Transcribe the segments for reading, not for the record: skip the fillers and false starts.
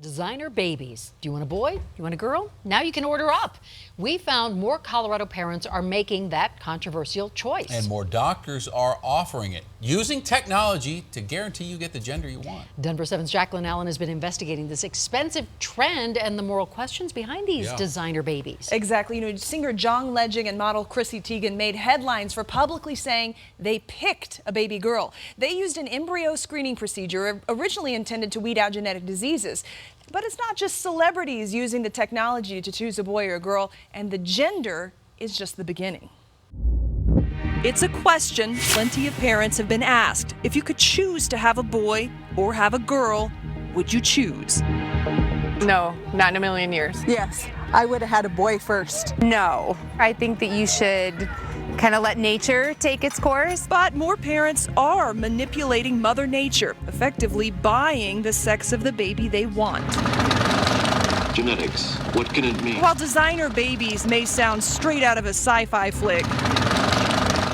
Designer babies. Do you want a boy? You want a girl? Now you can order up. We found more Colorado parents are making that controversial choice. And more doctors are offering it, using technology to guarantee you get the gender you want. Denver 7's Jaclyn Allen has been investigating this expensive trend and the moral questions behind these designer babies. Exactly. You know, singer John Legend and model Chrissy Teigen made headlines for publicly saying they picked a baby girl. They used an embryo screening procedure originally intended to weed out genetic diseases. But it's not just celebrities using the technology to choose a boy or a girl, and the gender is just the beginning. It's a question plenty of parents have been asked. If you could choose to have a boy or have a girl, would you choose? No, not in a million years. Yes, I would have had a boy first. No, I think that you should kind of let nature take its course. But more parents are manipulating Mother Nature, effectively buying the sex of the baby they want. Genetics, what can it mean? While designer babies may sound straight out of a sci-fi flick,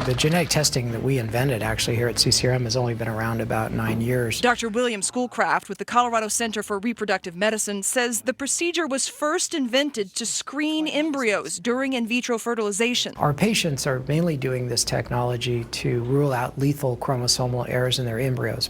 the genetic testing that we invented actually here at CCRM has only been around about 9 years. Dr. William Schoolcraft with the Colorado Center for Reproductive Medicine says the procedure was first invented to screen embryos during in vitro fertilization. Our patients are mainly doing this technology to rule out lethal chromosomal errors in their embryos.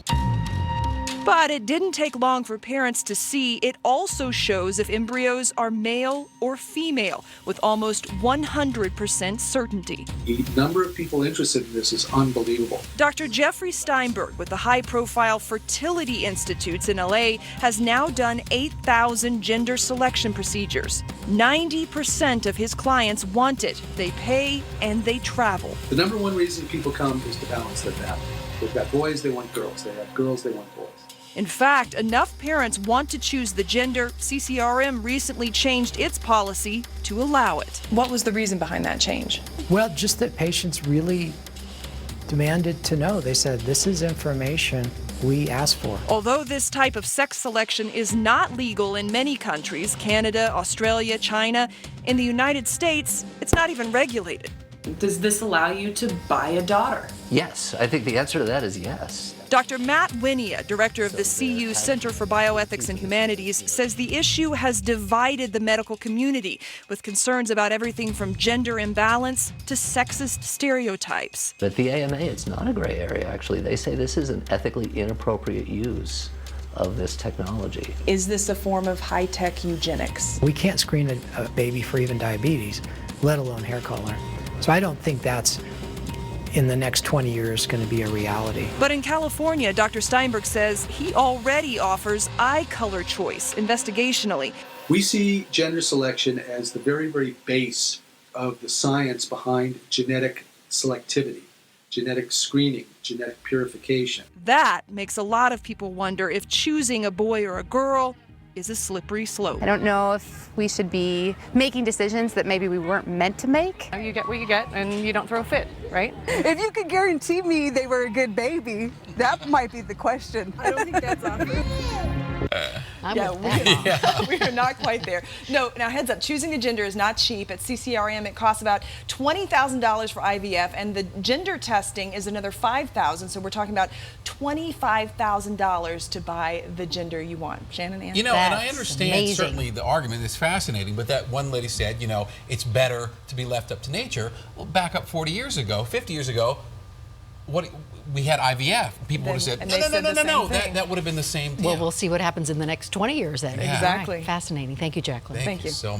But it didn't take long for parents to see it also shows if embryos are male or female with almost 100% certainty. The number of people interested in this is unbelievable. Dr. Jeffrey Steinberg with the high-profile fertility institutes in LA has now done 8,000 gender selection procedures. 90% of his clients want it. They pay and they travel. The number one reason people come is to balance their family. They've got boys, they want girls. They have girls, they want boys. In fact, enough parents want to choose the gender, CCRM recently changed its policy to allow it. What was the reason behind that change? Well, just that patients really demanded to know. They said, this is information we asked for. Although this type of sex selection is not legal in many countries, Canada, Australia, China, in the United States, it's not even regulated. Does this allow you to buy a daughter? Yes, I think the answer to that is yes. Dr. Matt Winia, director of the CU Center for Bioethics and Humanities, says the issue has divided the medical community with concerns about everything from gender imbalance to sexist stereotypes. But the AMA, it's not a gray area, actually. They say this is an ethically inappropriate use of this technology. Is this a form of high-tech eugenics? We can't screen a baby for even diabetes, let alone hair color. So I don't think that's in the next 20 years going to be a reality. But in California, Dr. Steinberg says he already offers eye color choice investigationally. We see gender selection as the very, very base of the science behind genetic selectivity, genetic screening, genetic purification. That makes a lot of people wonder if choosing a boy or a girl is a slippery slope. I don't know if we should be making decisions that maybe we weren't meant to make. You get what you get and you don't throw a fit, right? If you could guarantee me they were a good baby, that might be the question. I don't think that's obvious. We are not quite there. No, now heads up, choosing a gender is not cheap. At CCRM, it costs about $20,000 for IVF, and the gender testing is another $5,000. So we're talking about $25,000 to buy the gender you want. Shannon, Ann? You know, and I That's understand amazing. certainly the argument is fascinating, but that one lady said, you know, it's better to be left up to nature. Well, back up 40 years ago, 50 years ago, we had IVF. People would have said, no. That would have been the same deal. Well, we'll see what happens in the next 20 years then. Yeah. Exactly. All right. Fascinating. Thank you, Jaclyn. Thank you so much.